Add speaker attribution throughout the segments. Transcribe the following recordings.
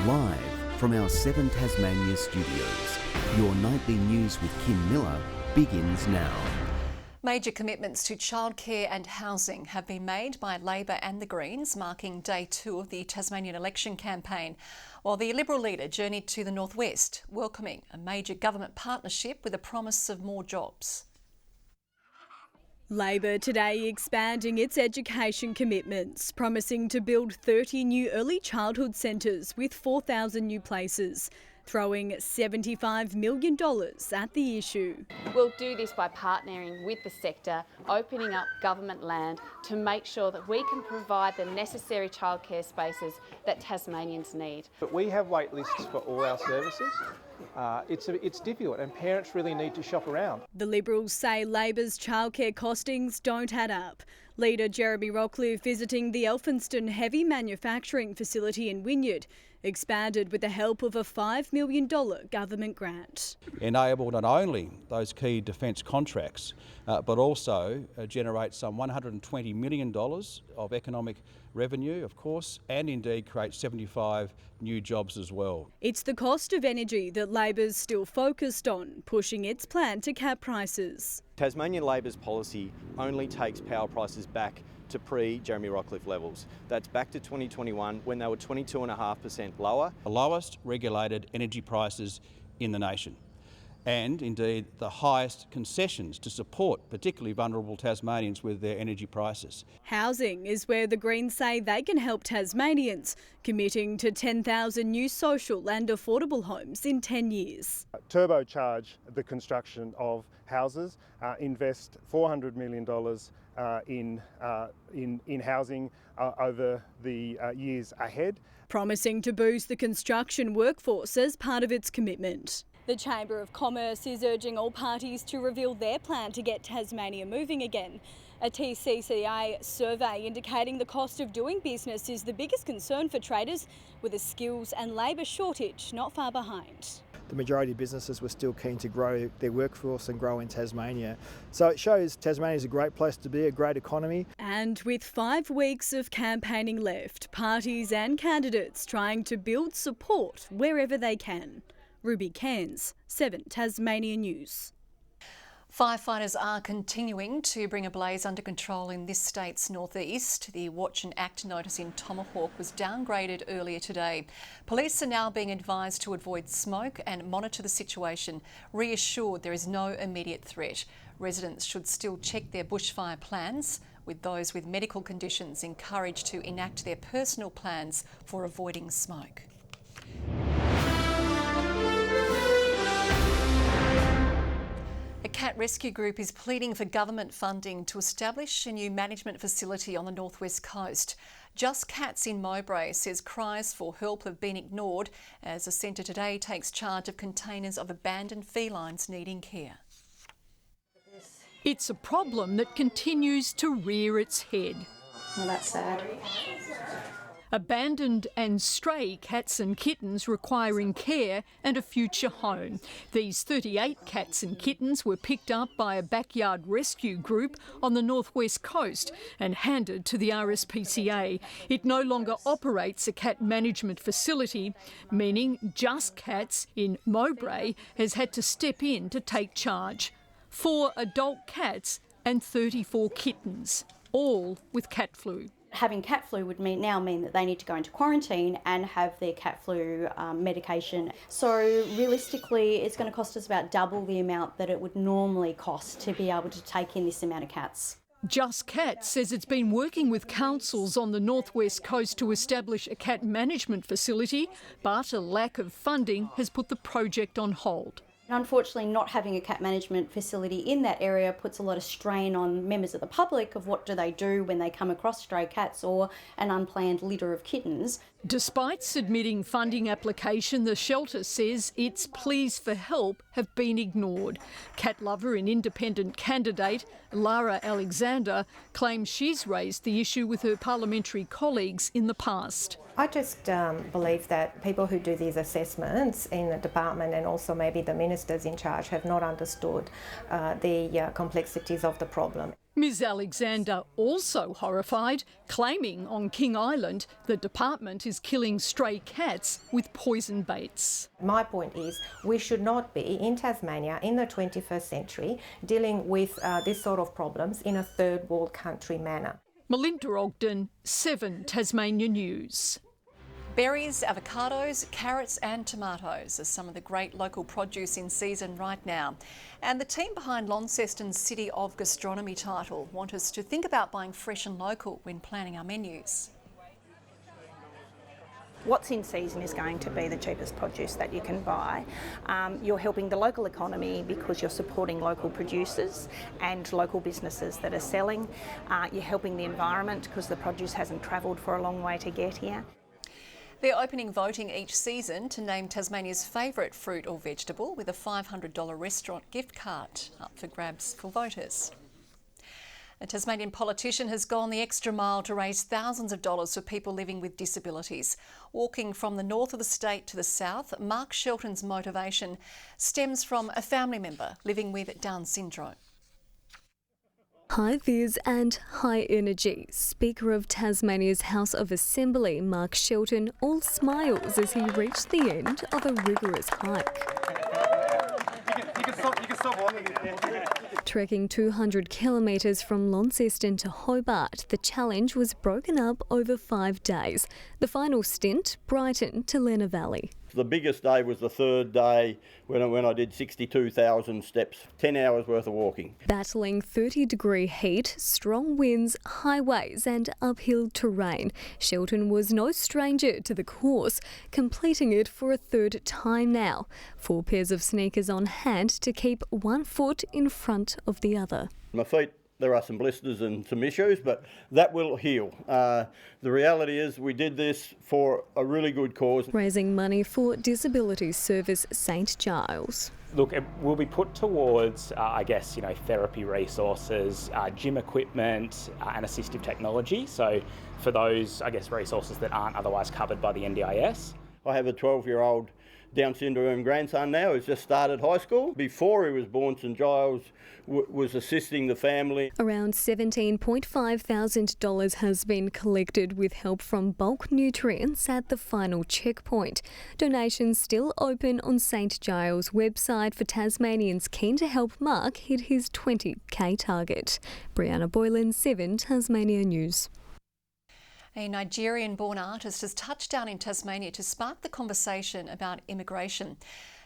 Speaker 1: Live from our 7 Tasmania studios, your nightly news with Kim Miller begins now.
Speaker 2: Major commitments to childcare and housing have been made by Labor and the Greens, marking day 2 of the Tasmanian Election campaign, while the Liberal leader journeyed to the northwest, welcoming a major government partnership with a promise of more jobs.
Speaker 3: Labor today expanding its education commitments, promising to build 30 new early childhood centres with 4,000 new places, throwing $75 million at the issue.
Speaker 4: We'll do this by partnering with the sector, opening up government land to make sure that we can provide the necessary childcare spaces that Tasmanians need.
Speaker 5: But we have wait lists for all our services. It's difficult and parents really need to shop around.
Speaker 3: The Liberals say Labor's childcare costings don't add up. Leader Jeremy Rockcliffe visiting the Elphinstone heavy manufacturing facility in Wynyard, expanded with the help of a $5 million government grant.
Speaker 6: Enable not only those key defence contracts, but also generate some $120 million of economic revenue, of course, and indeed create 75 new jobs as well.
Speaker 3: It's the cost of energy that Labor's still focused on, pushing its plan to cap prices.
Speaker 7: Tasmanian Labor's policy only takes power prices back to pre-Jeremy Rockcliffe levels. That's back to 2021 when they were 22.5% lower.
Speaker 6: The lowest regulated energy prices in the nation, and indeed the highest concessions to support particularly vulnerable Tasmanians with their energy prices.
Speaker 3: Housing is where the Greens say they can help Tasmanians, committing to 10,000 new social and affordable homes in 10 years.
Speaker 8: Turbocharge the construction of houses, invest $400 million in housing over the years ahead.
Speaker 3: Promising to boost the construction workforce as part of its commitment. The Chamber of Commerce is urging all parties to reveal their plan to get Tasmania moving again. A TCCA survey indicating the cost of doing business is the biggest concern for traders, with a skills and labour shortage not far behind.
Speaker 9: The majority of businesses were still keen to grow their workforce and grow in Tasmania. So it shows Tasmania is a great place to be, a great economy.
Speaker 3: And with 5 weeks of campaigning left, parties and candidates trying to build support wherever they can. Ruby Cairns, 7 Tasmania News.
Speaker 2: Firefighters are continuing to bring a blaze under control in this state's northeast. The Watch and Act notice in Tomahawk was downgraded earlier today. Police are now being advised to avoid smoke and monitor the situation, reassured there is no immediate threat. Residents should still check their bushfire plans, with those with medical conditions encouraged to enact their personal plans for avoiding smoke. A cat rescue group is pleading for government funding to establish a new management facility on the northwest coast. Just Cats in Mowbray says cries for help have been ignored as the centre today takes charge of containers of abandoned felines needing care.
Speaker 10: It's a problem that continues to rear its head.
Speaker 11: Well, that's sad.
Speaker 10: Abandoned and stray cats and kittens requiring care and a future home. These 38 cats and kittens were picked up by a backyard rescue group on the northwest coast and handed to the RSPCA. It no longer operates a cat management facility, meaning Just Cats in Mowbray has had to step in to take charge. 4 adult cats and 34 kittens, all with cat flu.
Speaker 11: Having cat flu would now mean that they need to go into quarantine and have their cat flu medication. So realistically, it's going to cost us about double the amount that it would normally cost to be able to take in this amount of cats.
Speaker 10: Just Cats says it's been working with councils on the northwest coast to establish a cat management facility, but a lack of funding has put the project on hold.
Speaker 11: Unfortunately, not having a cat management facility in that area puts a lot of strain on members of the public of what do they do when they come across stray cats or an unplanned litter of kittens.
Speaker 10: Despite submitting funding application, the shelter says its pleas for help have been ignored. Cat lover and independent candidate Lara Alexander claims she's raised the issue with her parliamentary colleagues in the past.
Speaker 12: I just believe that people who do these assessments in the department and also maybe the ministers in charge have not understood the complexities of the problem.
Speaker 10: Ms Alexander also horrified, claiming on King Island the department is killing stray cats with poison baits.
Speaker 12: My point is we should not be in Tasmania in the 21st century dealing with this sort of problems in a third world country manner.
Speaker 10: Melinda Ogden, 7 Tasmania News.
Speaker 2: Berries, avocados, carrots and tomatoes are some of the great local produce in season right now. And the team behind Launceston's City of Gastronomy title want us to think about buying fresh and local when planning our menus.
Speaker 13: What's in season is going to be the cheapest produce that you can buy. You're helping the local economy because you're supporting local producers and local businesses that are selling. You're helping the environment because the produce hasn't travelled for a long way to get here.
Speaker 2: They're opening voting each season to name Tasmania's favourite fruit or vegetable, with a $500 restaurant gift card up for grabs for voters. A Tasmanian politician has gone the extra mile to raise thousands of dollars for people living with disabilities. Walking from the north of the state to the south, Mark Shelton's motivation stems from a family member living with Down syndrome.
Speaker 14: High vis and high energy. Speaker of Tasmania's House of Assembly, Mark Shelton, all smiles as he reached the end of a rigorous hike. Trekking 200 kilometres from Launceston to Hobart, the challenge was broken up over 5 days. The final stint, Brighton to Lenna Valley.
Speaker 15: The biggest day was the third day when I did 62,000 steps, 10 hours worth of walking.
Speaker 14: Battling 30-degree heat, strong winds, highways and uphill terrain, Shelton was no stranger to the course, completing it for a third time now. 4 pairs of sneakers on hand to keep one foot in front of the other.
Speaker 15: My feet, there are some blisters and some issues, but that will heal. The reality is we did this for a really good cause.
Speaker 14: Raising money for Disability Service St Giles.
Speaker 16: Look, it will be put towards, therapy resources, gym equipment and assistive technology. So for those, resources that aren't otherwise covered by the NDIS.
Speaker 15: I have a 12-year-old Down syndrome grandson now who's just started high school. Before he was born, St Giles was assisting the family.
Speaker 14: Around $17,500 has been collected with help from bulk nutrients at the final checkpoint. Donations still open on St Giles' website for Tasmanians keen to help Mark hit his 20k target. Brianna Boylan, 7 Tasmania News.
Speaker 2: A Nigerian-born artist has touched down in Tasmania to spark the conversation about immigration.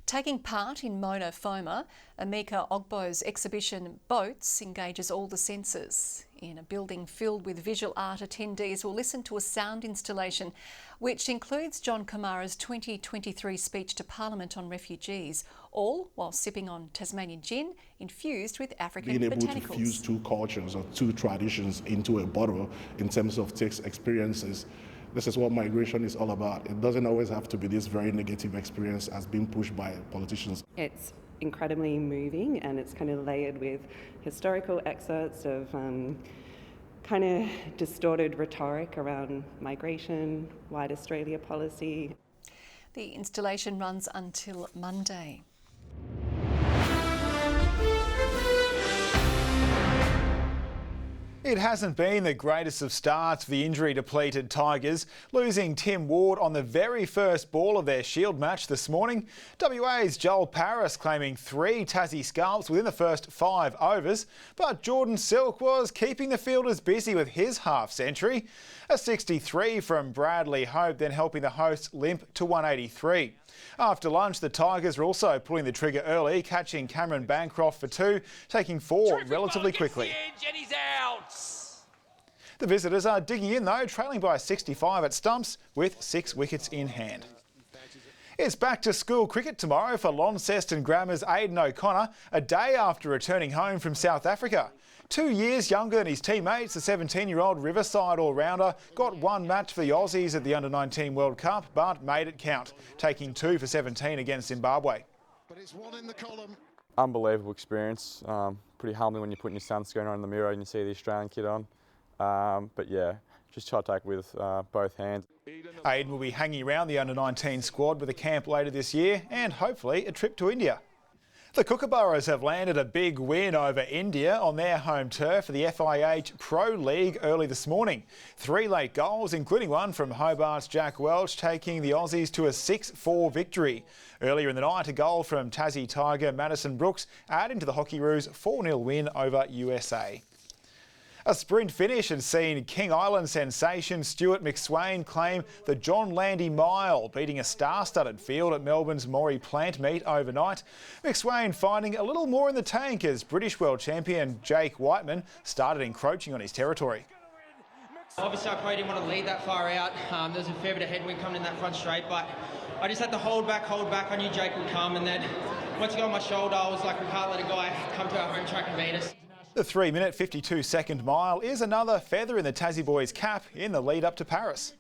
Speaker 2: Taking part in Mona Foma, Amika Ogbo's exhibition Boats engages all the senses. In a building filled with visual art, attendees will listen to a sound installation which includes John Kamara's 2023 speech to Parliament on refugees, all while sipping on Tasmanian gin infused with African botanicals.
Speaker 17: Being able to fuse 2 cultures or 2 traditions into a bottle in terms of taste experiences. This is what migration is all about. It doesn't always have to be this very negative experience as being pushed by politicians.
Speaker 18: It's incredibly moving, and it's kind of layered with historical excerpts of kind of distorted rhetoric around migration, White Australia policy.
Speaker 2: The installation runs until Monday.
Speaker 19: It hasn't been the greatest of starts for the injury-depleted Tigers, losing Tim Ward on the very first ball of their Shield match this morning. WA's Joel Paris claiming 3 Tassie scalps within the first 5 overs, but Jordan Silk was keeping the fielders busy with his half-century. A 63 from Bradley Hope, then helping the hosts limp to 183. After lunch, the Tigers were also pulling the trigger early, catching Cameron Bancroft for 2, taking 4 relatively quickly. The visitors are digging in though, trailing by 65 at stumps with 6 wickets in hand. It's back to school cricket tomorrow for Launceston Grammar's Aidan O'Connor, a day after returning home from South Africa. 2 years younger than his teammates, the 17-year-old Riverside all-rounder got 1 match for the Aussies at the Under-19 World Cup, but made it count, taking 2 for 17 against Zimbabwe.
Speaker 20: But it's 1 in the column.
Speaker 21: Unbelievable experience. Pretty humbling when you're putting your sunscreen on in the mirror and you see the Australian kit on. But yeah, just try to take it with both hands.
Speaker 19: Aidan will be hanging around the Under-19 squad with a camp later this year and hopefully a trip to India. The Kookaburras have landed a big win over India on their home turf for the FIH Pro League early this morning. 3 late goals, including one from Hobart's Jack Welch, taking the Aussies to a 6-4 victory. Earlier in the night, a goal from Tassie Tiger Madison Brooks adding to the Hockeyroos' 4-0 win over USA. A sprint finish has seen King Island sensation Stuart McSwain claim the John Landy Mile, beating a star-studded field at Melbourne's Moree Plant Meet overnight. McSwain finding a little more in the tank as British world champion Jake Whiteman started encroaching on his territory.
Speaker 1: Obviously I probably didn't want to lead that far out. There was a fair bit of headwind coming in that front straight, but I just had to hold back. I knew Jake would come, and then once he got on my shoulder, I was like, we can't let a guy come to our home track and beat us.
Speaker 19: The 3-minute 52-second mile is another feather in the Tassie boys' cap in the lead up to Paris.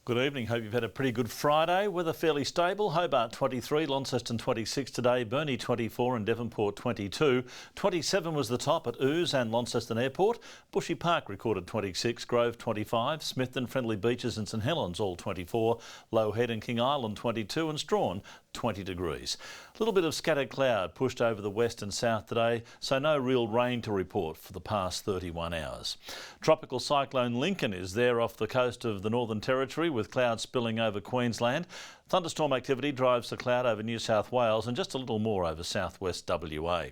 Speaker 22: Good evening. Hope you've had a pretty good Friday. Weather fairly stable. Hobart 23, Launceston 26 today, Burnie 24 and Devonport 22. 27 was the top at Ouse and Launceston Airport. Bushy Park recorded 26, Grove 25, Smithton, Friendly Beaches and St Helens all 24, Low Head and King Island 22 and Strawn 20 degrees. A little bit of scattered cloud pushed over the west and south today, so no real rain to report for the past 31 hours. Tropical cyclone Lincoln is there off the coast of the Northern Territory with clouds spilling over Queensland. Thunderstorm activity drives the cloud over New South Wales and just a little more over southwest WA.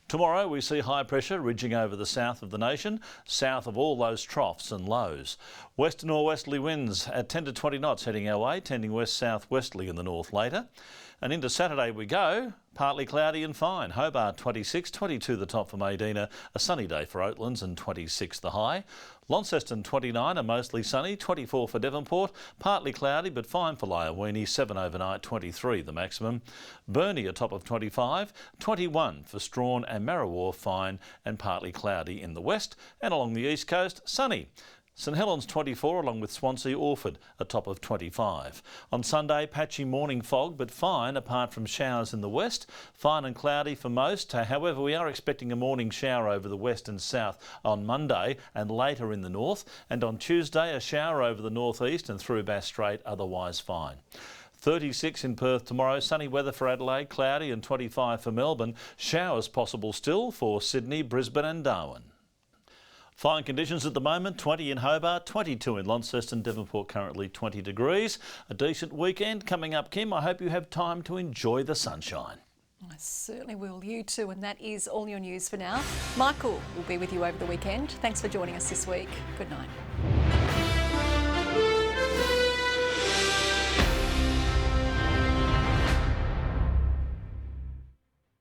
Speaker 22: Tomorrow we see high pressure ridging over the south of the nation, south of all those troughs and lows. West to northwesterly winds at 10 to 20 knots heading our way, tending west-southwesterly in the north later. And into Saturday we go, partly cloudy and fine. Hobart 26, 22 the top for Maydena, a sunny day for Oatlands and 26 the high. Launceston 29, a mostly sunny, 24 for Devonport, partly cloudy but fine for Lyowini, 7 overnight, 23 the maximum. Burnie a top of 25, 21 for Strawn and Marrawar, fine and partly cloudy in the west, and along the east coast, sunny. St Helens 24 along with Swansea Orford, a top of 25. On Sunday, patchy morning fog but fine apart from showers in the west. Fine and cloudy for most. However, we are expecting a morning shower over the west and south on Monday and later in the north. And on Tuesday, a shower over the northeast and through Bass Strait, otherwise fine. 36 in Perth tomorrow, sunny weather for Adelaide, cloudy and 25 for Melbourne. Showers possible still for Sydney, Brisbane and Darwin. Fine conditions at the moment, 20 in Hobart, 22 in Launceston, Devonport currently 20 degrees. A decent weekend coming up, Kim. I hope you have time to enjoy the sunshine.
Speaker 2: I certainly will. You too. And that is all your news for now. Michael will be with you over the weekend. Thanks for joining us this week. Good night.